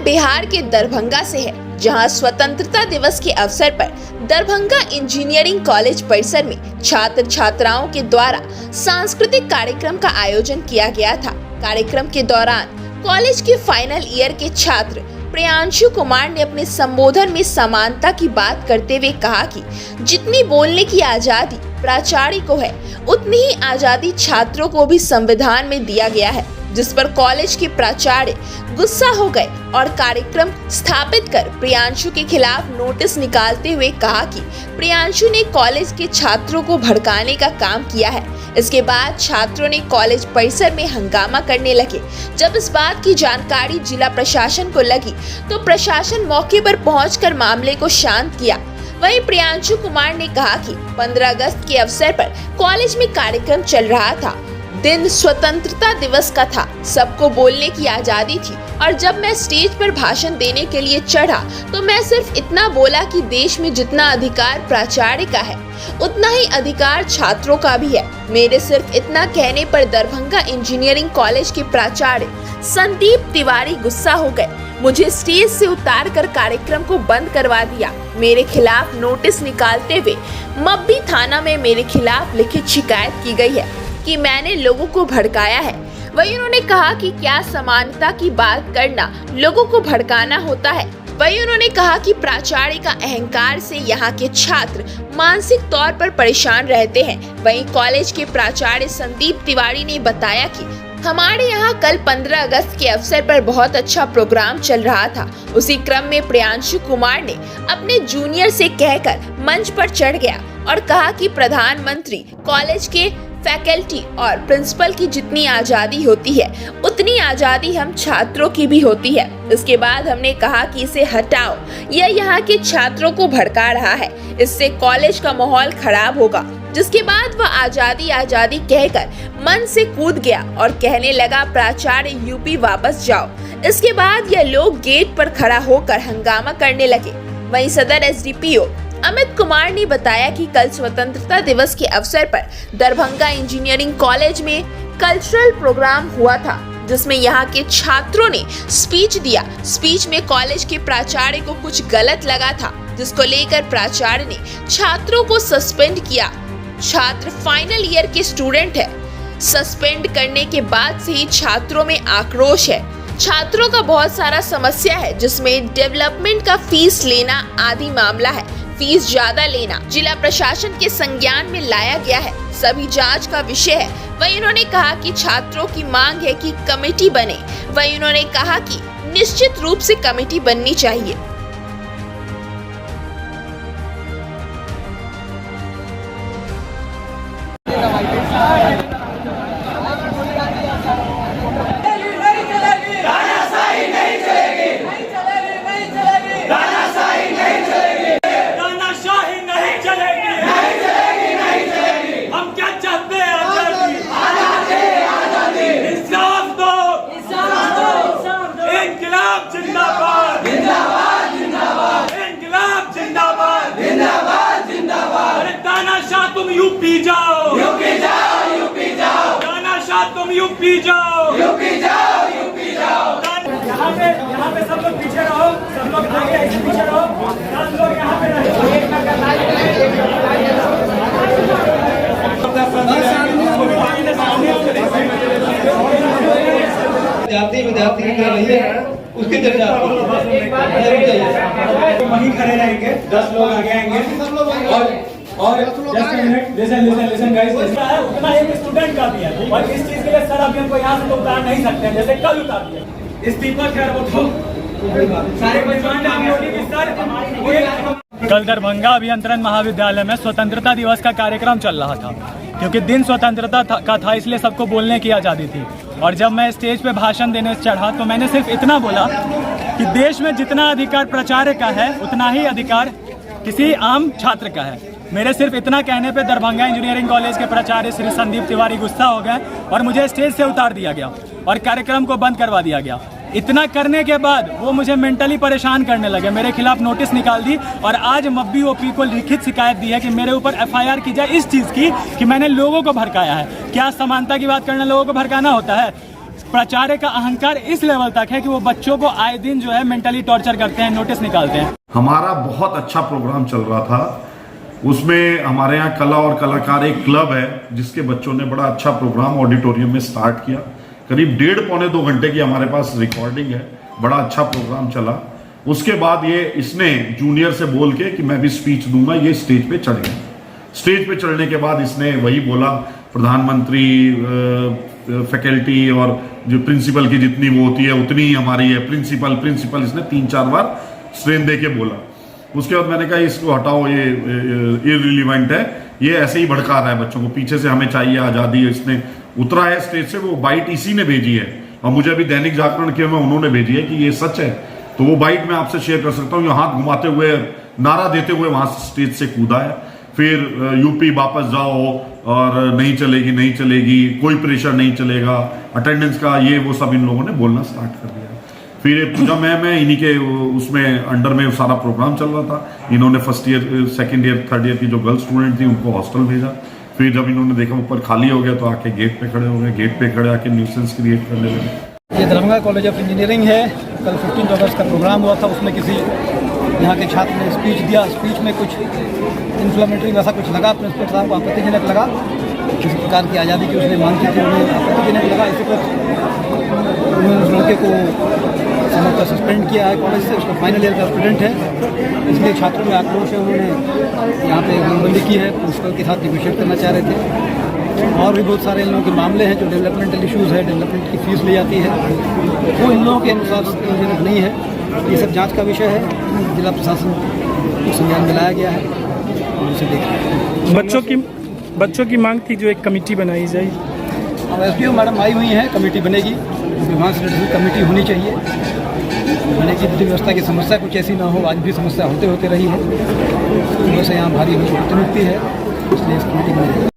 बिहार के दरभंगा से है, जहां स्वतंत्रता दिवस के अवसर पर दरभंगा इंजीनियरिंग कॉलेज परिसर में छात्र छात्राओं के द्वारा सांस्कृतिक कार्यक्रम का आयोजन किया गया था। कार्यक्रम के दौरान कॉलेज के फाइनल ईयर के छात्र प्रियांशु कुमार ने अपने संबोधन में समानता की बात करते हुए कहा कि जितनी बोलने की आजादी प्राचार्य को है, उतनी ही आजादी छात्रों को भी संविधान में दिया गया है। जिस पर कॉलेज के प्राचार्य गुस्सा हो गए और कार्यक्रम स्थापित कर प्रियांशु के खिलाफ नोटिस निकालते हुए कहा कि प्रियांशु ने कॉलेज के छात्रों को भड़काने का काम किया है। इसके बाद छात्रों ने कॉलेज परिसर में हंगामा करने लगे। जब इस बात की जानकारी जिला प्रशासन को लगी तो प्रशासन मौके पर पहुंचकर मामले को शांत किया। वहीं प्रियांशु कुमार ने कहा कि 15 अगस्त के अवसर पर कॉलेज में कार्यक्रम चल रहा था। दिन स्वतंत्रता दिवस का था, सबको बोलने की आजादी थी और जब मैं स्टेज पर भाषण देने के लिए चढ़ा तो मैं सिर्फ इतना बोला कि देश में जितना अधिकार प्राचार्य का है, उतना ही अधिकार छात्रों का भी है। मेरे सिर्फ इतना कहने पर दरभंगा इंजीनियरिंग कॉलेज के प्राचार्य संदीप तिवारी गुस्सा हो गए। मुझे स्टेज से उतार कर कार्यक्रम को बंद करवा दिया। मेरे खिलाफ नोटिस निकालते हुए मब्बी थाना में मेरे खिलाफ लिखित शिकायत की गई है कि मैंने लोगों को भड़काया है। वहीं उन्होंने कहा कि क्या समानता की बात करना लोगों को भड़काना होता है। वहीं उन्होंने कहा कि प्राचार्य का अहंकार से यहाँ के छात्र मानसिक तौर पर परेशान रहते हैं। वहीं कॉलेज के प्राचार्य संदीप तिवारी ने बताया कि हमारे यहाँ कल 15 अगस्त के अवसर पर बहुत अच्छा प्रोग्राम चल रहा था। उसी क्रम में प्रियांशु कुमार ने अपने जूनियर से कहकर मंच पर चढ़ गया और कहा कि प्रधानमंत्री कॉलेज के फैकल्टी और प्रिंसिपल की जितनी आजादी होती है, उतनी आजादी हम छात्रों की भी होती है। इसके बाद हमने कहा कि इसे हटाओ, यह यहाँ के छात्रों को भड़का रहा है, इससे कॉलेज का माहौल खराब होगा। जिसके बाद वह आजादी आजादी कहकर मंच से कूद गया और कहने लगा प्राचार्य यूपी वापस जाओ। इसके बाद यह लोग गेट पर खड़ा होकर हंगामा करने लगे। वहीं सदर एसडीपीओ अमित कुमार ने बताया कि कल स्वतंत्रता दिवस के अवसर पर दरभंगा इंजीनियरिंग कॉलेज में कल्चरल प्रोग्राम हुआ था, जिसमें यहाँ के छात्रों ने स्पीच दिया। स्पीच में कॉलेज के प्राचार्य को कुछ गलत लगा था, जिसको लेकर प्राचार्य ने छात्रों को सस्पेंड किया। छात्र फाइनल ईयर के स्टूडेंट है। सस्पेंड करने के बाद से ही छात्रों में आक्रोश है। छात्रों का बहुत सारा समस्या है, जिसमें डेवलपमेंट का फीस लेना आदि मामला है। फीस ज्यादा लेना जिला प्रशासन के संज्ञान में लाया गया है, सभी जांच का विषय है। वहीं उन्होंने कहा कि छात्रों की मांग है कि कमेटी बने। वहीं उन्होंने कहा कि निश्चित रूप से कमेटी बननी चाहिए। तुम यूपी जाओ, यूपी जाओ, यूपी जाओ। तानाशाह तुम यूपी जाओ, यूपी जाओ, यूपी जाओ। यहाँ पे सब लोग पीछे रहो, सब लोग आगे पीछे रहो, 10 लोग यहाँ पे रहो। विद्यार्थी कर रही है, उसकी तरफ वहीं खड़े रहेंगे, 10 लोग आगे आएंगे और लिसन गाइस, उतना एक स्टूडेंट का भी है और इस चीज के लिए सर अभी हमको यहाँ से तो उतार नहीं सकते, जैसे कल उतार दिया इस्तीफा। खैर वो सारे कल दरभंगा अभियंत्रण महाविद्यालय में स्वतंत्रता दिवस का कार्यक्रम चल रहा था, क्योंकि दिन स्वतंत्रता का था, इसलिए सबको बोलने की आज़ादी थी। और जब मैं स्टेज पे भाषण देने चढ़ा तो मैंने सिर्फ इतना बोला कि देश में जितना अधिकार प्राचार्य का है, उतना ही अधिकार किसी आम छात्र का है। मेरे सिर्फ इतना कहने पे दरभंगा इंजीनियरिंग कॉलेज के प्राचार्य श्री संदीप तिवारी गुस्सा हो गए और मुझे स्टेज से उतार दिया गया और कार्यक्रम को बंद करवा दिया गया। इतना करने के बाद वो मुझे मेंटली परेशान करने लगे, मेरे खिलाफ नोटिस निकाल दी और आज मब्बी ओपी को लिखित शिकायत दी है कि मेरे ऊपर एफआईआर की जाए इस चीज़ की कि मैंने लोगों को भड़काया है। क्या समानता की बात करना लोगों को भड़काना होता है? प्राचार्य का अहंकार इस लेवल तक है कि वो बच्चों को आए दिन जो है मेंटली टॉर्चर करते हैं, नोटिस निकालते हैं। हमारा बहुत अच्छा प्रोग्राम चल रहा था, उसमें हमारे यहाँ कला और कलाकार एक क्लब है जिसके बच्चों ने बड़ा अच्छा प्रोग्राम ऑडिटोरियम में स्टार्ट किया। करीब 1.5-2 घंटे की हमारे पास रिकॉर्डिंग है, बड़ा अच्छा प्रोग्राम चला। उसके बाद इसने जूनियर से बोल के कि मैं भी स्पीच दूंगा, ये स्टेज पे चढ़ गया। स्टेज पे चढ़ने के बाद इसने वही बोला, प्रधानमंत्री, फैकल्टी और जो प्रिंसिपल की जितनी वो होती है उतनी ही हमारी है, प्रिंसिपल इसने 3-4 बार स्ट्रेन दे के बोला। उसके बाद मैंने कहा इसको हटाओ, ये इररिलेवेंट है, ये ऐसे ही भड़का रहा है बच्चों को, पीछे से हमें चाहिए आज़ादी। इसने उतरा है स्टेज से, वो बाइट इसी ने भेजी है और मुझे अभी दैनिक जागरण के में उन्होंने भेजी है कि ये सच है, तो वो बाइट मैं आपसे शेयर कर सकता हूँ। हाथ घुमाते हुए, नारा देते हुए वहां स्टेज से कूदा है। फिर यूपी वापस जाओ और नहीं चलेगी, कोई प्रेशर नहीं चलेगा, अटेंडेंस का ये वो सब इन लोगों ने बोलना स्टार्ट कर दिया। फिर पूजा मैं इन्हीं के उसमें अंडर में सारा प्रोग्राम चल रहा था। इन्होंने first year, second year, third year की जो गर्ल स्टूडेंट थी उनको हॉस्टल भेजा। फिर जब इन्होंने देखा ऊपर खाली हो गया तो आके गेट पे खड़े हो गए, गेट पे खड़े आके न्यूसेंस क्रिएट करने लगे। ये दरभंगा कॉलेज ऑफ इंजीनियरिंग है। कल 15 अगस्त का प्रोग्राम हुआ था, उसमें किसी यहाँ के छात्र ने स्पीच दिया। स्पीच में कुछ इन्फ्लेमेटरी वैसा कुछ लगा, प्रिंसिपल साहब को आपत्तिजनक लगा, किसी प्रकार की आज़ादी की उसने मांग की थी, उन्हें आपत्तिजनक लगा। इसी पर उन्होंने उस लड़के को समझकर सस्पेंड किया है कॉलेज से। उसका फाइनल ईयर का स्टूडेंट है, इसलिए छात्रों में आक्रोश है। उन्होंने यहाँ पे गोलबंदी की है, प्रिंसिपल के साथ निगोशिएट करना चाह रहे थे। और भी बहुत सारे इन लोगों के मामले हैं जो डेवलपमेंटल इश्यूज़ है, डेवलपमेंट की फीस ली जाती है, वो इन लोगों के अनुसार संतोषजनक नहीं है। ये सब जांच का विषय है, जिला प्रशासन को संज्ञान में लाया गया है और उसे देख रहे हैं। बच्चों की मांग थी जो एक कमेटी बनाई जाए। अब SDO मैडम आई हुई हैं, कमेटी बनेगी, विभाग से रिलेटेड कमेटी होनी चाहिए। बने की विधि व्यवस्था की समस्या कुछ ऐसी ना हो, आज भी समस्या होते रही है, वैसे यहाँ भारी प्रतिनियुक्ति है, इसलिए इस कमेटी बनेगी।